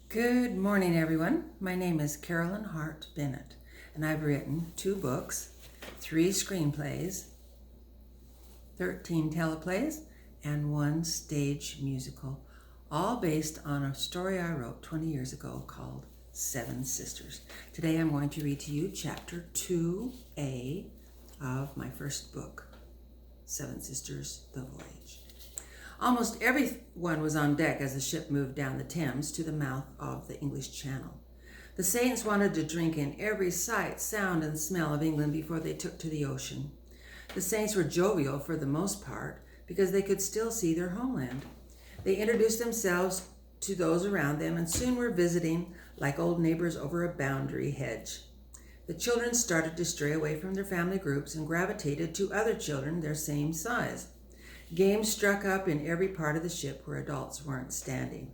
Good morning, everyone. My name is Carolyn Hart Bennett, and I've written 2 books, 3 screenplays, 13 teleplays, and 1 stage musical, all based on a story I wrote 20 years ago called 7 Sisters. Today I'm going to read to you Chapter 2A of my first book, 7 Sisters, The Voyage. Almost everyone was on deck as the ship moved down the Thames to the mouth of the English Channel. The saints wanted to drink in every sight, sound, and smell of England before they took to the ocean. The saints were jovial for the most part because they could still see their homeland. They introduced themselves to those around them and soon were visiting like old neighbors over a boundary hedge. The children started to stray away from their family groups and gravitated to other children their same size. Games struck up in every part of the ship where adults weren't standing.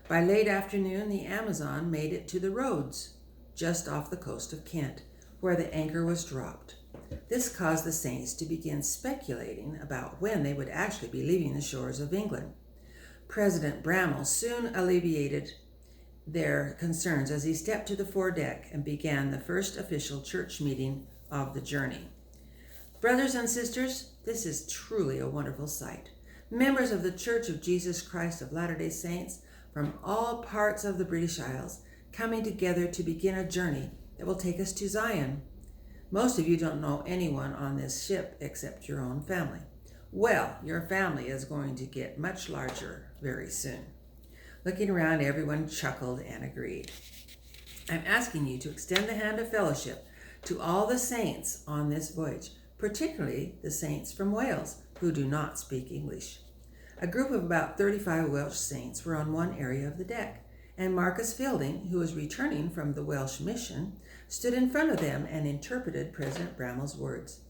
By late afternoon, the Amazon made it to the roads, just off the coast of Kent, where the anchor was dropped. This caused the saints to begin speculating about when they would actually be leaving the shores of England. President Bramall soon alleviated their concerns as he stepped to the foredeck and began the first official church meeting of the journey. Brothers and sisters, this is truly a wonderful sight. Members of the Church of Jesus Christ of Latter-day Saints from all parts of the British Isles coming together to begin a journey that will take us to Zion. Most of you don't know anyone on this ship except your own family. Well, your family is going to get much larger very soon. Looking around, everyone chuckled and agreed. I'm asking you to extend the hand of fellowship to all the saints on this voyage, particularly the saints from Wales, who do not speak English. A group of about 35 Welsh saints were on one area of the deck, and Marcus Fielding, who was returning from the Welsh mission, stood in front of them and interpreted President Bramall's words.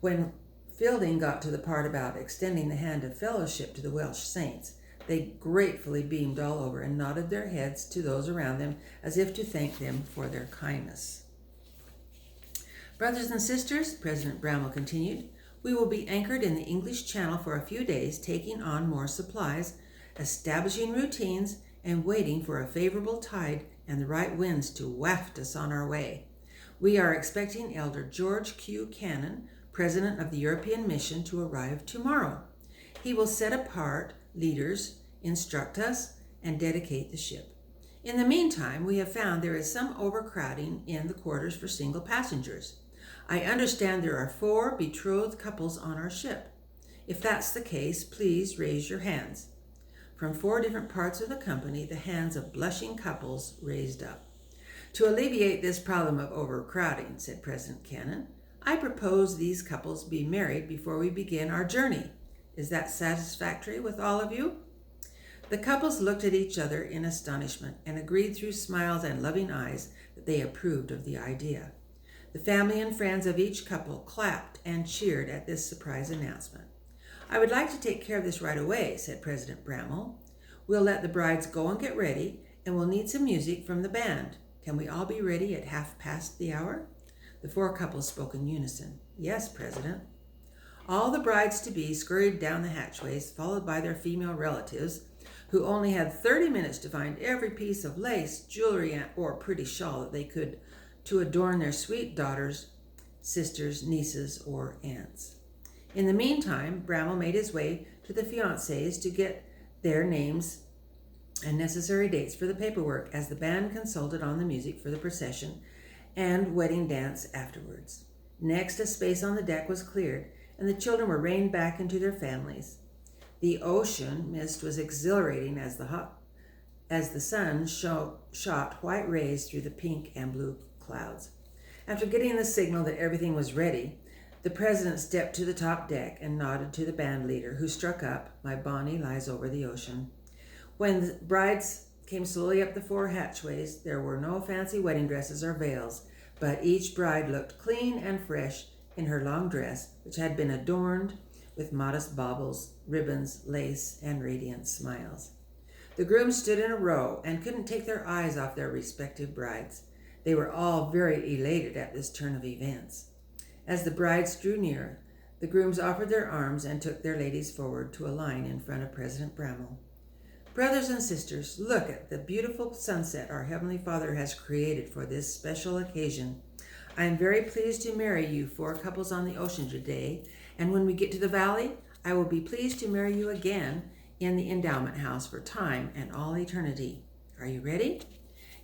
When Fielding got to the part about extending the hand of fellowship to the Welsh saints, they gratefully beamed all over and nodded their heads to those around them as if to thank them for their kindness. Brothers and sisters, President Bramall continued, we will be anchored in the English Channel for a few days, taking on more supplies, establishing routines, and waiting for a favorable tide and the right winds to waft us on our way. We are expecting Elder George Q. Cannon, President of the European Mission, to arrive tomorrow. He will set apart leaders, instruct us, and dedicate the ship. In the meantime, we have found there is some overcrowding in the quarters for single passengers. I understand there are 4 betrothed couples on our ship. If that's the case, please raise your hands. From 4 different parts of the company, the hands of blushing couples raised up. To alleviate this problem of overcrowding, said President Cannon, I propose these couples be married before we begin our journey. Is that satisfactory with all of you? The couples looked at each other in astonishment and agreed through smiles and loving eyes that they approved of the idea. The family and friends of each couple clapped and cheered at this surprise announcement. I would like to take care of this right away, said President Bramall. We'll let the brides go and get ready, and we'll need some music from the band. Can we all be ready at 1:30? The 4 couples spoke in unison. Yes, President. All the brides-to-be scurried down the hatchways, followed by their female relatives, who only had 30 minutes to find every piece of lace, jewelry, or pretty shawl that they could to adorn their sweet daughters, sisters, nieces, or aunts. In the meantime, Bramall made his way to the fiancés to get their names and necessary dates for the paperwork as the band consulted on the music for the procession and wedding dance afterwards. Next, a space on the deck was cleared, and the children were reined back into their families. The ocean mist was exhilarating as the sun shot white rays through the pink and blue clouds. After getting the signal that everything was ready, the president stepped to the top deck and nodded to the band leader, who struck up My Bonnie Lies Over the Ocean. When the brides came slowly up the 4 hatchways, there were no fancy wedding dresses or veils, but each bride looked clean and fresh in her long dress, which had been adorned with modest baubles, ribbons, lace, and radiant smiles. The grooms stood in a row and couldn't take their eyes off their respective brides. They were all very elated at this turn of events. As the brides drew near, the grooms offered their arms and took their ladies forward to a line in front of President Bramall. Brothers and sisters, look at the beautiful sunset our Heavenly Father has created for this special occasion. I am very pleased to marry you 4 couples on the ocean today, and when we get to the valley, I will be pleased to marry you again in the endowment house for time and all eternity. Are you ready?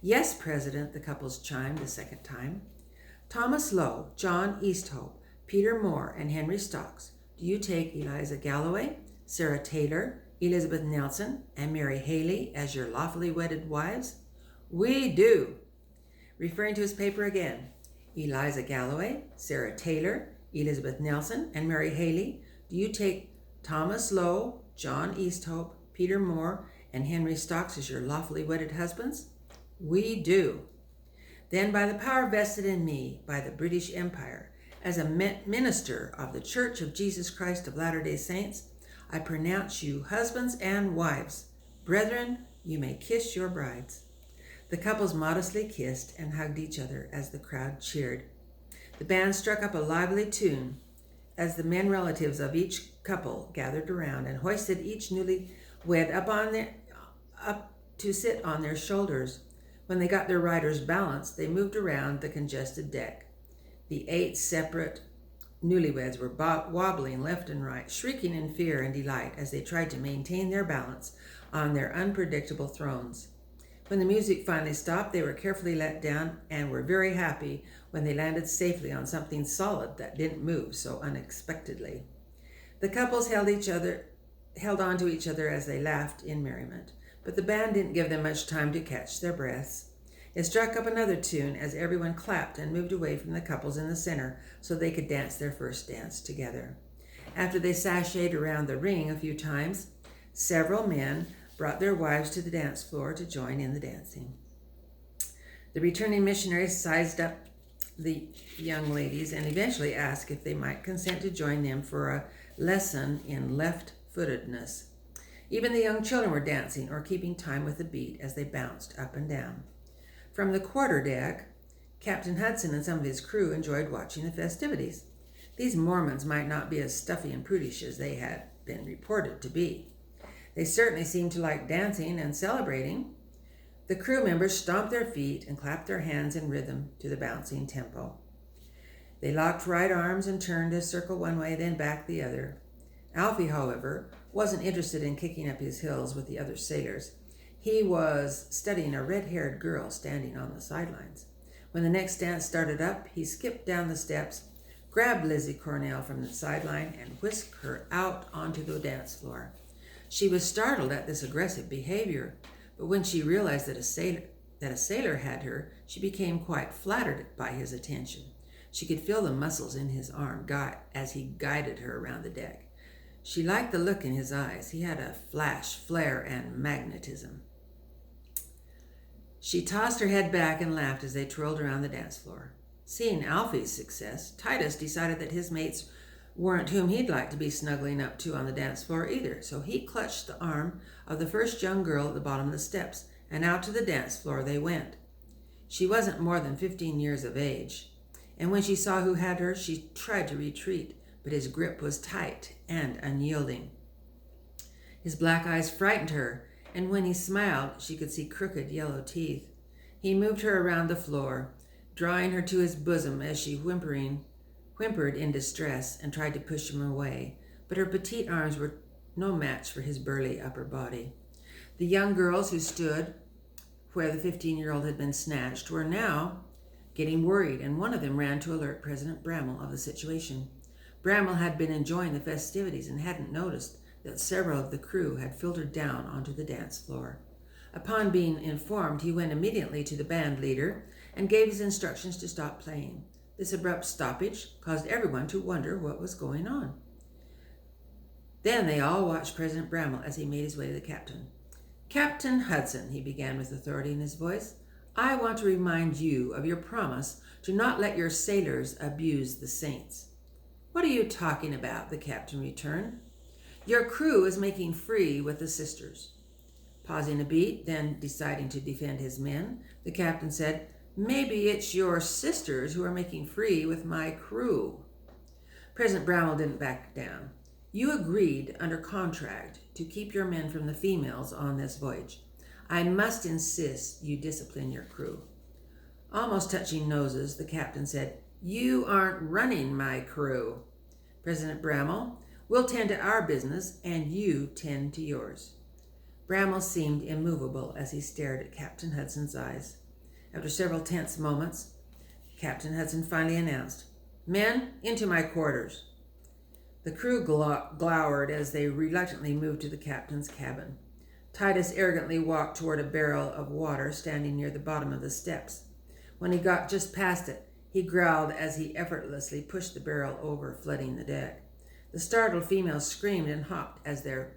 Yes, President, the couples chimed the second time. Thomas Lowe, John Easthope, Peter Moore, and Henry Stocks, do you take Eliza Galloway, Sarah Taylor, Elizabeth Nelson, and Mary Haley as your lawfully wedded wives? We do. Referring to his paper again, Eliza Galloway, Sarah Taylor, Elizabeth Nelson, and Mary Haley, do you take Thomas Lowe, John Easthope, Peter Moore, and Henry Stocks as your lawfully wedded husbands? We do. Then by the power vested in me by the British Empire, as a minister of the Church of Jesus Christ of Latter-day Saints, I pronounce you husbands and wives. Brethren, you may kiss your brides. The couples modestly kissed and hugged each other as the crowd cheered. The band struck up a lively tune as the men relatives of each couple gathered around and hoisted each newlywed up to sit on their shoulders. When they got their riders balanced, they moved around the congested deck. The 8 separate newlyweds were wobbling left and right, shrieking in fear and delight as they tried to maintain their balance on their unpredictable thrones. When the music finally stopped, they were carefully let down and were very happy when they landed safely on something solid that didn't move so unexpectedly. The couples held on to each other as they laughed in merriment, but the band didn't give them much time to catch their breaths. It struck up another tune as everyone clapped and moved away from the couples in the center so they could dance their first dance together. After they sashayed around the ring a few times, several men brought their wives to the dance floor to join in the dancing. The returning missionaries sized up the young ladies and eventually asked if they might consent to join them for a lesson in left-footedness. Even the young children were dancing or keeping time with the beat as they bounced up and down. From the quarterdeck, Captain Hudson and some of his crew enjoyed watching the festivities. These Mormons might not be as stuffy and prudish as they had been reported to be. They certainly seemed to like dancing and celebrating. The crew members stomped their feet and clapped their hands in rhythm to the bouncing tempo. They locked right arms and turned a circle one way, then back the other. Alfie, however, wasn't interested in kicking up his heels with the other sailors. He was studying a red-haired girl standing on the sidelines. When the next dance started up, he skipped down the steps, grabbed Lizzie Cornell from the sideline, and whisked her out onto the dance floor. She was startled at this aggressive behavior, but when she realized that a sailor had her, she became quite flattered by his attention. She could feel the muscles in his arm as he guided her around the deck. She liked the look in his eyes. He had a flash, flare, and magnetism. She tossed her head back and laughed as they twirled around the dance floor. Seeing Alfie's success, Titus decided that his mates weren't whom he'd like to be snuggling up to on the dance floor either, so he clutched the arm of the first young girl at the bottom of the steps, and out to the dance floor they went. She wasn't more than 15 years of age, and when she saw who had her, she tried to retreat, but his grip was tight and unyielding. His black eyes frightened her, and when he smiled, she could see crooked yellow teeth. He moved her around the floor, drawing her to his bosom as she whimpered in distress and tried to push him away, but her petite arms were no match for his burly upper body. The young girls who stood where the 15-year-old had been snatched were now getting worried, and one of them ran to alert President Bramwell of the situation. Bramwell had been enjoying the festivities and hadn't noticed that several of the crew had filtered down onto the dance floor. Upon being informed, he went immediately to the band leader and gave his instructions to stop playing. This abrupt stoppage caused everyone to wonder what was going on. Then they all watched President Bramwell as he made his way to the captain. "Captain Hudson," he began with authority in his voice, "I want to remind you of your promise to not let your sailors abuse the saints." "What are you talking about?" the captain returned. "Your crew is making free with the sisters." Pausing a beat, then deciding to defend his men, the captain said, "Maybe it's your sisters who are making free with my crew." President Bramwell didn't back down. "You agreed under contract to keep your men from the females on this voyage. I must insist you discipline your crew." Almost touching noses, the captain said, "You aren't running my crew, President Bramwell. We'll tend to our business, and you tend to yours." Bramwell seemed immovable as he stared at Captain Hudson's eyes. After several tense moments, Captain Hudson finally announced, "Men, into my quarters." The crew glowered as they reluctantly moved to the captain's cabin. Titus arrogantly walked toward a barrel of water standing near the bottom of the steps. When he got just past it, he growled as he effortlessly pushed the barrel over, flooding the deck. The startled females screamed and hopped as their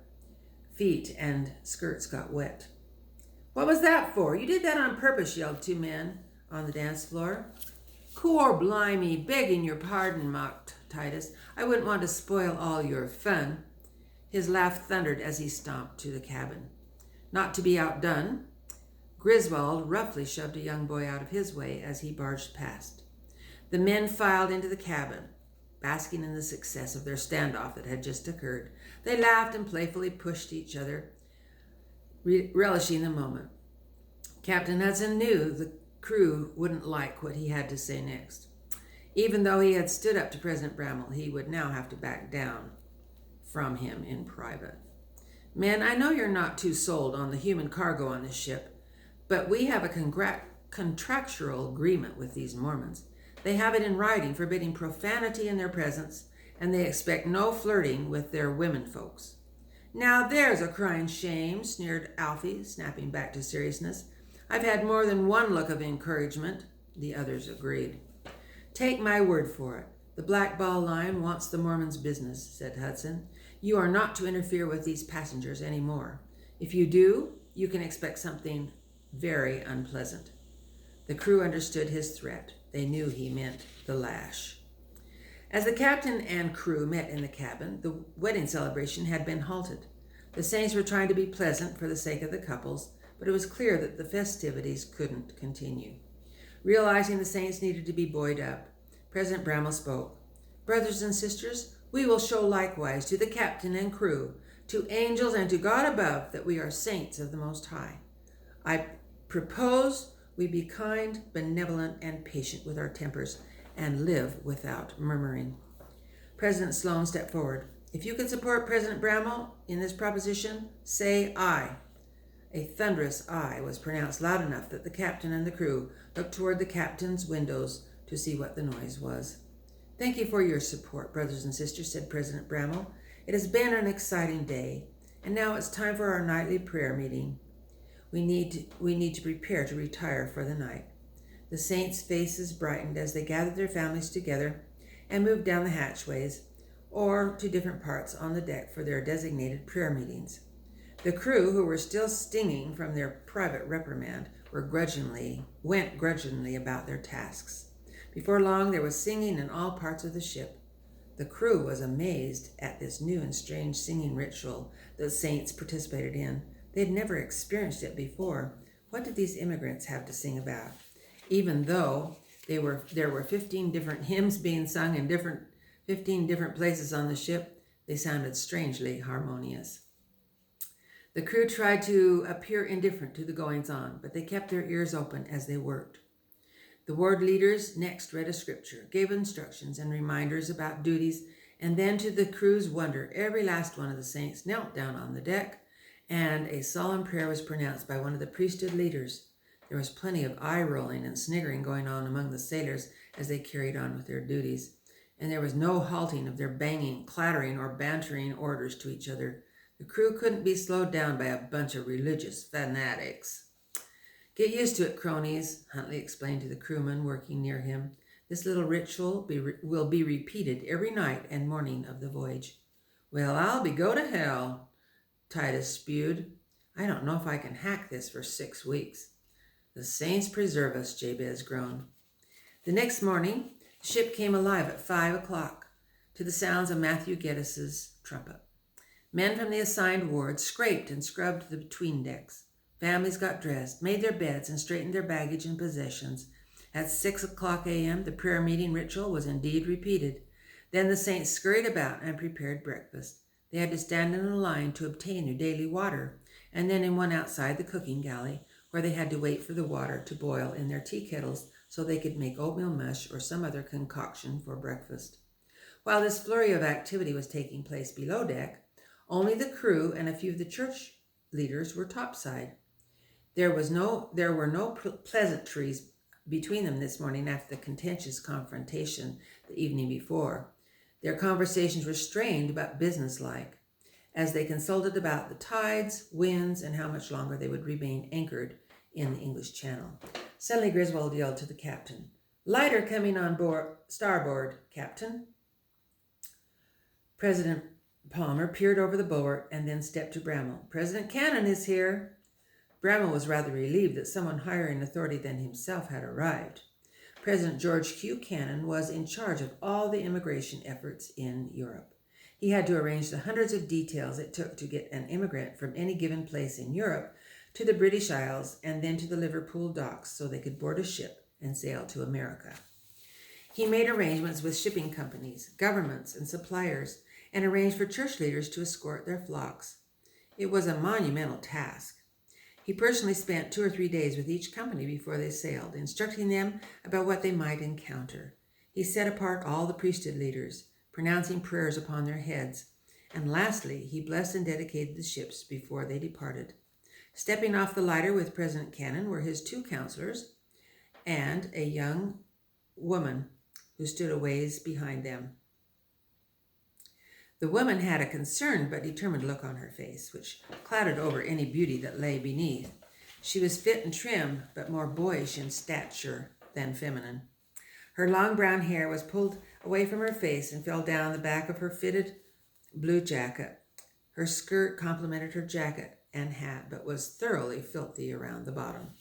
feet and skirts got wet. "What was that for? You did that on purpose," yelled two men on the dance floor. "Cor blimey, begging your pardon," mocked Titus. "I wouldn't want to spoil all your fun." His laugh thundered as he stomped to the cabin. Not to be outdone, Griswold roughly shoved a young boy out of his way as he barged past. The men filed into the cabin, basking in the success of their standoff that had just occurred. They laughed and playfully pushed each other, relishing the moment. Captain Hudson knew the crew wouldn't like what he had to say next. Even though he had stood up to President Bramwell, he would now have to back down from him in private. "Men, I know you're not too sold on the human cargo on this ship, but we have a contractual agreement with these Mormons. They have it in writing forbidding profanity in their presence, and they expect no flirting with their women folks." "Now there's a crying shame," sneered Alfie, snapping back to seriousness. "I've had more than one look of encouragement," the others agreed. "Take my word for it. The Black Ball Line wants the Mormons' business," said Hudson. "You are not to interfere with these passengers any more. If you do, you can expect something very unpleasant." The crew understood his threat. They knew he meant the lash. As the captain and crew met in the cabin, the wedding celebration had been halted. The Saints were trying to be pleasant for the sake of the couples, but it was clear that the festivities couldn't continue. Realizing the Saints needed to be buoyed up, President Bramwell spoke. "Brothers and sisters, we will show likewise to the captain and crew, to angels and to God above, that we are saints of the Most High. I propose we be kind, benevolent, and patient with our tempers, and live without murmuring." President Sloan stepped forward. "If you can support President Bramwell in this proposition, say aye." A thunderous aye was pronounced loud enough that the captain and the crew looked toward the captain's windows to see what the noise was. "Thank you for your support, brothers and sisters," said President Bramwell. "It has been an exciting day, and now it's time for our nightly prayer meeting. We need to prepare to retire for the night." The Saints' faces brightened as they gathered their families together and moved down the hatchways or to different parts on the deck for their designated prayer meetings. The crew, who were still stinging from their private reprimand, went grudgingly about their tasks. Before long, there was singing in all parts of the ship. The crew was amazed at this new and strange singing ritual the Saints participated in. They had never experienced it before. What did these immigrants have to sing about? Even though there were 15 different hymns being sung in 15 different places on the ship, they sounded strangely harmonious. The crew tried to appear indifferent to the goings-on, but they kept their ears open as they worked. The ward leaders next read a scripture, gave instructions and reminders about duties, and then, to the crew's wonder, every last one of the Saints knelt down on the deck, and a solemn prayer was pronounced by one of the priesthood leaders. There was plenty of eye-rolling and sniggering going on among the sailors as they carried on with their duties, and there was no halting of their banging, clattering, or bantering orders to each other. The crew couldn't be slowed down by a bunch of religious fanatics. "Get used to it, cronies," Huntley explained to the crewmen working near him. "This little ritual will be repeated every night and morning of the voyage." "Well, I'll be go to hell," Titus spewed. "I don't know if I can hack this for 6 weeks." "The Saints preserve us," Jabez groaned. The next morning, the ship came alive at 5 o'clock to the sounds of Matthew Geddes' trumpet. Men from the assigned wards scraped and scrubbed the between decks. Families got dressed, made their beds, and straightened their baggage and possessions. At 6 o'clock a.m., the prayer meeting ritual was indeed repeated. Then the Saints scurried about and prepared breakfast. They had to stand in a line to obtain their daily water, and then in one outside the cooking galley, where they had to wait for the water to boil in their tea kettles so they could make oatmeal mush or some other concoction for breakfast. While this flurry of activity was taking place below deck, only the crew and a few of the church leaders were topside. There were no pleasantries between them this morning after the contentious confrontation the evening before. Their conversations were strained but businesslike, as they consulted about the tides, winds, and how much longer they would remain anchored in the English Channel. Suddenly Griswold yelled to the captain, "Lighter coming on board, starboard, Captain." President Palmer peered over the bulwark and then stepped to Bramwell. "President Cannon is here." Bramwell was rather relieved that someone higher in authority than himself had arrived. President George Q. Cannon was in charge of all the immigration efforts in Europe. He had to arrange the hundreds of details it took to get an immigrant from any given place in Europe to the British Isles and then to the Liverpool docks so they could board a ship and sail to America. He made arrangements with shipping companies, governments, and suppliers, and arranged for church leaders to escort their flocks. It was a monumental task. He personally spent 2 or 3 days with each company before they sailed, instructing them about what they might encounter. He set apart all the priesthood leaders, pronouncing prayers upon their heads, and lastly, he blessed and dedicated the ships before they departed. Stepping off the lighter with President Cannon were his 2 counselors and a young woman who stood a ways behind them. The woman had a concerned but determined look on her face, which clouded over any beauty that lay beneath. She was fit and trim, but more boyish in stature than feminine. Her long brown hair was pulled away from her face and fell down the back of her fitted blue jacket. Her skirt complemented her jacket and hat, but was thoroughly filthy around the bottom.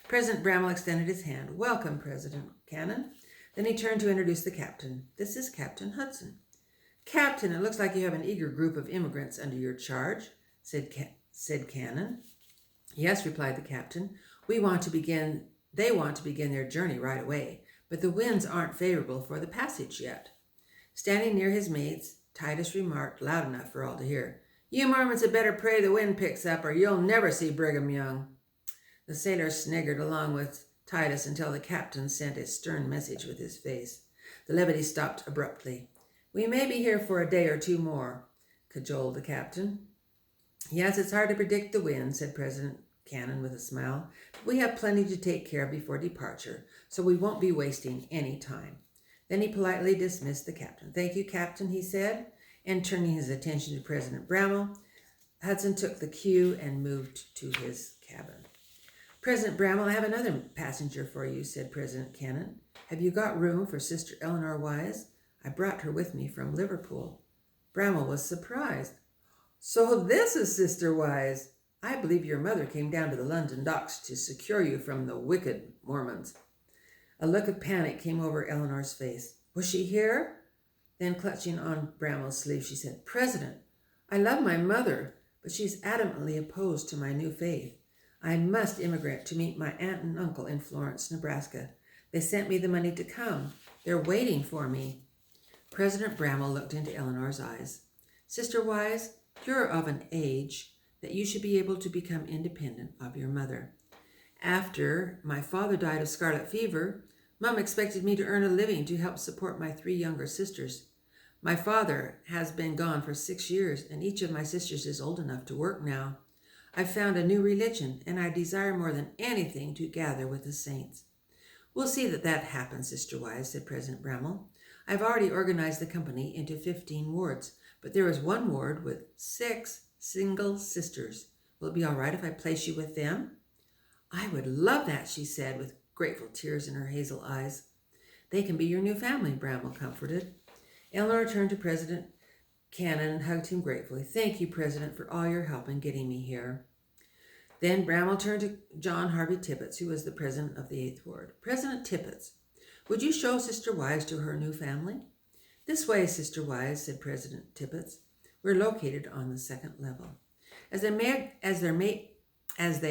President Bramwell extended his hand. "Welcome, President Cannon." Then he turned to introduce the captain. "This is Captain Hudson." "Captain, it looks like you have an eager group of immigrants under your charge," said Cannon. "Yes," replied the captain. They want to begin their journey right away, but the winds aren't favorable for the passage yet." Standing near his mates, Titus remarked, loud enough for all to hear, "You Mormons had better pray the wind picks up, or you'll never see Brigham Young." The sailor sniggered along with Titus until the captain sent a stern message with his face. The levity stopped abruptly. "We may be here for a day or 2 more," cajoled the captain. "Yes, it's hard to predict the wind," said President Cannon with a smile. "But we have plenty to take care of before departure, so we won't be wasting any time." Then he politely dismissed the captain. "Thank you, Captain," he said, and turning his attention to President Bramwell, Hudson took the cue and moved to his cabin. "President Bramwell, I have another passenger for you," said President Cannon. "Have you got room for Sister Eleanor Wise? I brought her with me from Liverpool." Bramwell was surprised. "So this is Sister Wise. I believe your mother came down to the London docks to secure you from the wicked Mormons." A look of panic came over Eleanor's face. "Was she here?" Then, clutching on Bramwell's sleeve, she said, "President, I love my mother, but she's adamantly opposed to my new faith. I must immigrate to meet my aunt and uncle in Florence, Nebraska. They sent me the money to come. They're waiting for me." President Bramwell looked into Eleanor's eyes. "Sister Wise, you're of an age that you should be able to become independent of your mother. After my father died of scarlet fever, Mom expected me to earn a living to help support my 3 younger sisters. My father has been gone for 6 years, and each of my sisters is old enough to work now. I've found a new religion, and I desire more than anything to gather with the saints." "We'll see that happens, Sister Wise," said President Bramwell. "I've already organized the company into 15 wards, but there is one ward with 6 single sisters. Will it be all right if I place you with them?" "I would love that," she said, with grateful tears in her hazel eyes. "They can be your new family," Bramwell comforted. Eleanor turned to President Cannon and hugged him gratefully. "Thank you, President, for all your help in getting me here." Then Bramwell turned to John Harvey Tippets, who was the president of the 8th Ward. "President Tippets, would you show Sister Wise to her new family?" "This way, Sister Wise," said President Tippets. "We're located on the 2nd level." As they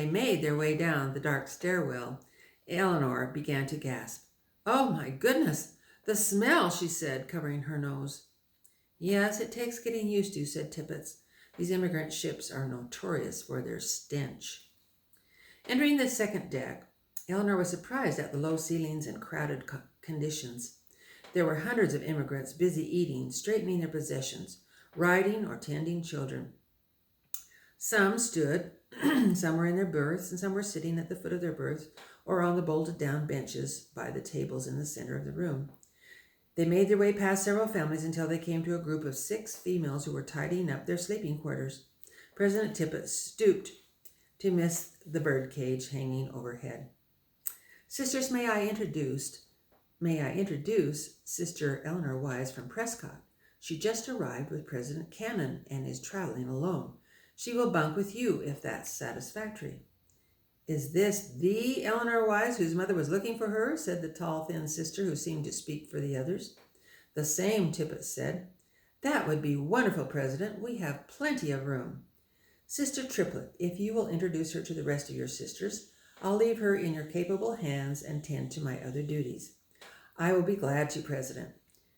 made their way down the dark stairwell, Eleanor began to gasp. "Oh, my goodness, the smell," she said, covering her nose. Yes, it takes getting used to, said Tippets. These immigrant ships are notorious for their stench. Entering the second deck, Eleanor was surprised at the low ceilings and crowded conditions. There were hundreds of immigrants busy eating, straightening their possessions, riding, or tending children. Some stood, some were in their berths, and some were sitting at the foot of their berths or on the bolted down benches by the tables in the center of the room. They made their way past several families until they came to a group of 6 females who were tidying up their sleeping quarters. President Tippett stooped to miss the bird cage hanging overhead. Sisters, may I introduce Sister Eleanor Wise from Prescott. She just arrived with President Cannon and is traveling alone. She will bunk with you if that's satisfactory. Is this the Eleanor Wise whose mother was looking for her? Said the tall, thin sister who seemed to speak for the others. The same, Tippett said. That would be wonderful, President. We have plenty of room. Sister Triplet, if you will introduce her to the rest of your sisters, I'll leave her in your capable hands and tend to my other duties. I will be glad to, President.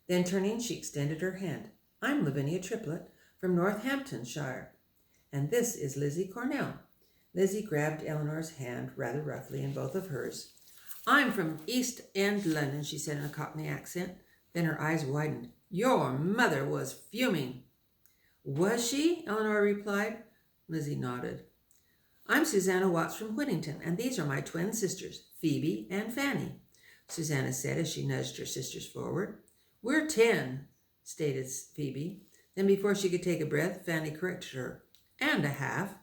Then turning, she extended her hand. I'm Lavinia Triplet from Northamptonshire, and this is Lizzie Cornell. Lizzie grabbed Eleanor's hand rather roughly in both of hers. I'm from East End, London, she said in a Cockney accent. Then her eyes widened. Your mother was fuming. Was she? Eleanor replied. Lizzie nodded. I'm Susanna Watts from Whittington, and these are my twin sisters, Phoebe and Fanny, Susanna said as she nudged her sisters forward. We're 10, stated Phoebe. Then before she could take a breath, Fanny corrected her. And a half.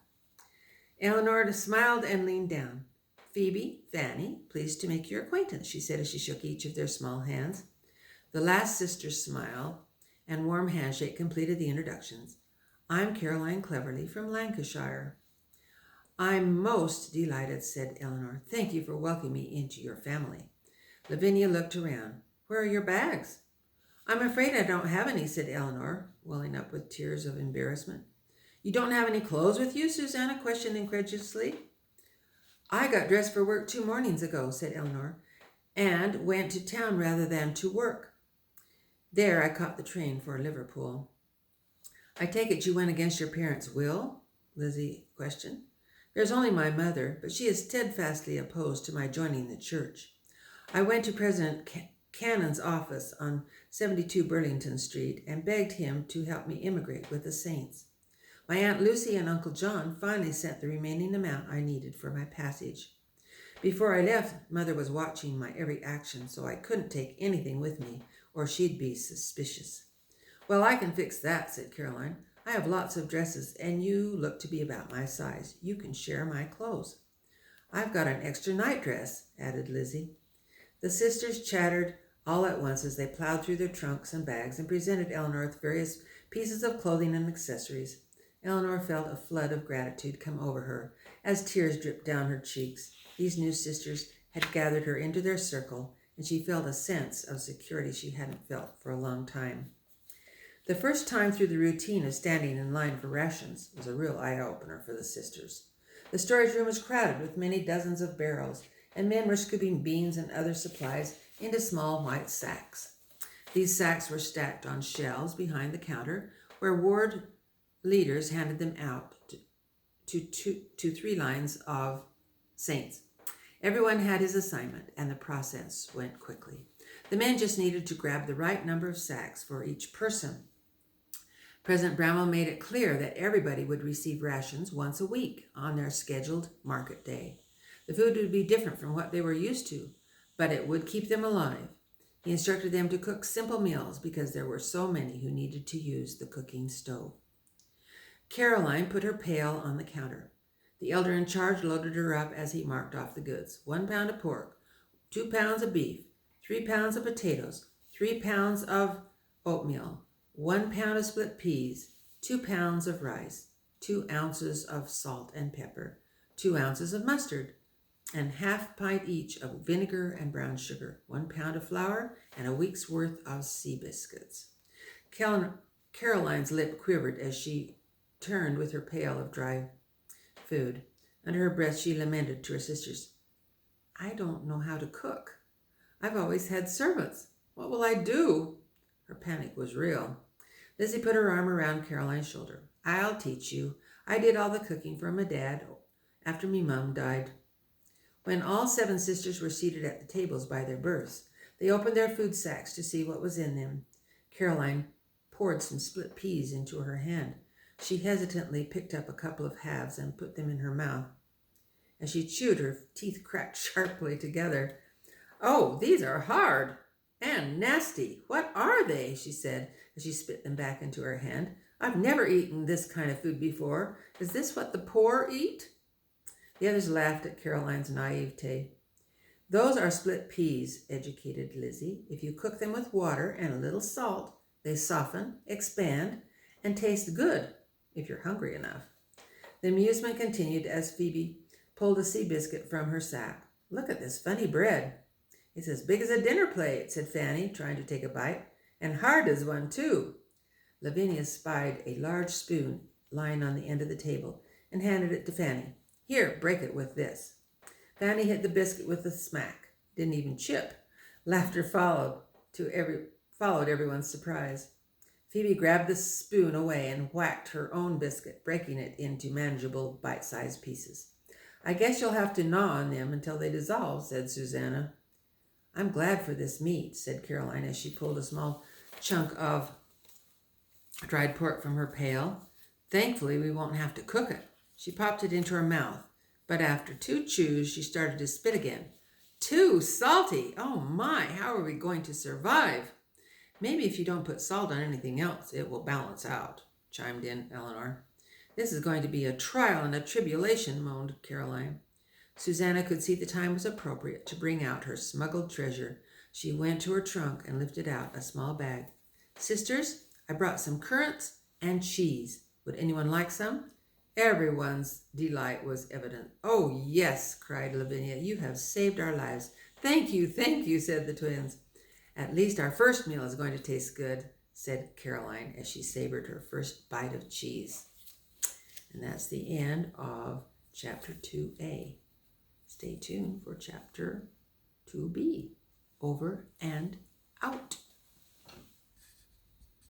Eleanor smiled and leaned down. Phoebe, Fanny, pleased to make your acquaintance, she said as she shook each of their small hands. The last sister's smile and warm handshake completed the introductions. I'm Caroline Cleverly from Lancashire. I'm most delighted, said Eleanor. Thank you for welcoming me into your family. Lavinia looked around. Where are your bags? I'm afraid I don't have any, said Eleanor, welling up with tears of embarrassment. You don't have any clothes with you? Susanna questioned incredulously. I got dressed for work 2 mornings ago, said Eleanor, and went to town rather than to work. There I caught the train for Liverpool. I take it you went against your parents' will? Lizzie questioned. There's only my mother, but she is steadfastly opposed to my joining the church. I went to President Cannon's office on 72 Burlington Street and begged him to help me immigrate with the Saints. My Aunt Lucy and Uncle John finally sent the remaining amount I needed for my passage. Before I left, Mother was watching my every action, so I couldn't take anything with me, or she'd be suspicious. Well, I can fix that, said Caroline. I have lots of dresses, and you look to be about my size. You can share my clothes. I've got an extra nightdress, added Lizzie. The sisters chattered all at once as they plowed through their trunks and bags and presented Eleanor with various pieces of clothing and accessories. Eleanor felt a flood of gratitude come over her as tears dripped down her cheeks. These new sisters had gathered her into their circle, and she felt a sense of security she hadn't felt for a long time. The first time through the routine of standing in line for rations was a real eye-opener for the sisters. The storage room was crowded with many dozens of barrels, and men were scooping beans and other supplies into small white sacks. These sacks were stacked on shelves behind the counter, where ward leaders handed them out to 3 lines of saints. Everyone had his assignment, and the process went quickly. The men just needed to grab the right number of sacks for each person. President Bramwell made it clear that everybody would receive rations once a week on their scheduled market day. The food would be different from what they were used to, but it would keep them alive. He instructed them to cook simple meals because there were so many who needed to use the cooking stove. Caroline put her pail on the counter. The elder in charge loaded her up as he marked off the goods. 1 pound of pork, 2 pounds of beef, 3 pounds of potatoes, 3 pounds of oatmeal, 1 pound of split peas, 2 pounds of rice, 2 ounces of salt and pepper, 2 ounces of mustard, and half pint each of vinegar and brown sugar, 1 pound of flour, and a week's worth of sea biscuits. Caroline's lip quivered as she turned with her pail of dry food. Under her breath, she lamented to her sisters, I don't know how to cook. I've always had servants. What will I do? Her panic was real. Lizzie put her arm around Caroline's shoulder. I'll teach you. I did all the cooking for my dad after me mum died. When all 7 sisters were seated at the tables by their berths, they opened their food sacks to see what was in them. Caroline poured some split peas into her hand. She hesitantly picked up a couple of halves and put them in her mouth. As she chewed, her teeth cracked sharply together. "Oh, these are hard and nasty. What are they?" she said as she spit them back into her hand. "I've never eaten this kind of food before. Is this what the poor eat?" The others laughed at Caroline's naivete. "Those are split peas," educated Lizzie. "If you cook them with water and a little salt, they soften, expand, and taste good if you're hungry enough." The amusement continued as Phoebe pulled a sea biscuit from her sack. "Look at this funny bread. It's as big as a dinner plate," said Fanny, trying to take a bite, "and hard as one, too." Lavinia spied a large spoon lying on the end of the table and handed it to Fanny. "Here, break it with this." Fanny hit the biscuit with a smack. Didn't even chip. Laughter followed everyone's surprise. Phoebe grabbed the spoon away and whacked her own biscuit, breaking it into manageable bite-sized pieces. "I guess you'll have to gnaw on them until they dissolve," said Susanna. "I'm glad for this meat," said Caroline as she pulled a small chunk of dried pork from her pail. "Thankfully, we won't have to cook it." She popped it into her mouth, but after 2 chews, she started to spit again. "Too salty! Oh my, how are we going to survive?" "Maybe if you don't put salt on anything else, it will balance out," chimed in Eleanor. "This is going to be a trial and a tribulation," moaned Caroline. Susanna could see the time was appropriate to bring out her smuggled treasure. She went to her trunk and lifted out a small bag. "Sisters, I brought some currants and cheese. Would anyone like some?" Everyone's delight was evident. "Oh, yes," cried Lavinia. "You have saved our lives." Thank you," said the twins. "At least our first meal is going to taste good," said Caroline as she savored her first bite of cheese. And that's the end of Chapter 2A. Stay tuned for Chapter 2B. Over and out.